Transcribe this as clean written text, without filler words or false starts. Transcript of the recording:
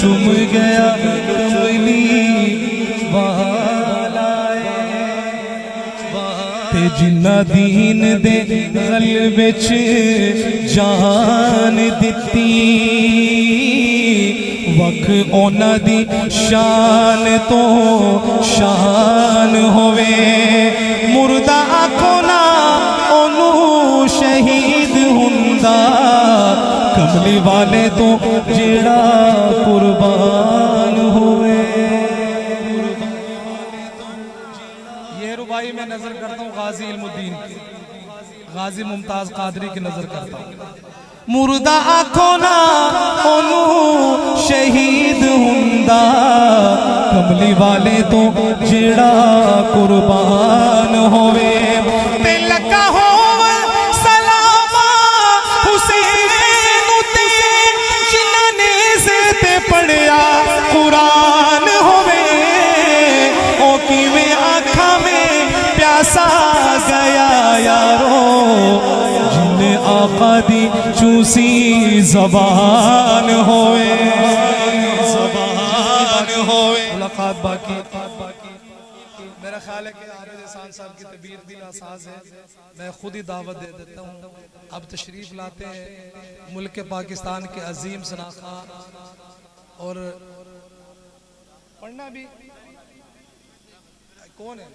चुम गया कमली वाला ते जिन्ना दीन दे गल विच जान दिती वख ओना दी शान तो शान होवे मुर्दा आखो ना ओनू शहीद हुंदा कमली वाले तो जेड़ा कुर्बान होवे। ये रुबाई में नजर करता हूँ गाजी इल्मुद्दीन की, गाजी मुमताज कादरी की नजर करता हूँ। मुर्दा आखो ना ओनू शहीद हुंदा कमली वाले तो जेड़ा कुर्बान होवे ते लगा हो सलामा हुसैन उते जिन्ना ने से पढ़िया कुरान होवे ओ किवें आँखां में प्यासा गया यारो जिन्ने आका दी चूसी ज़बान होवे मुलाकात बाकी। मेरा ख्याल है कि आबिद एहसान साहब की तबीयत भी नासाज है, मैं खुद ही दावत दे देता हूँ। अब तशरीफ लाते हैं मुल्क पाकिस्तान के अजीम सनाखा और पढ़ना भी कौन है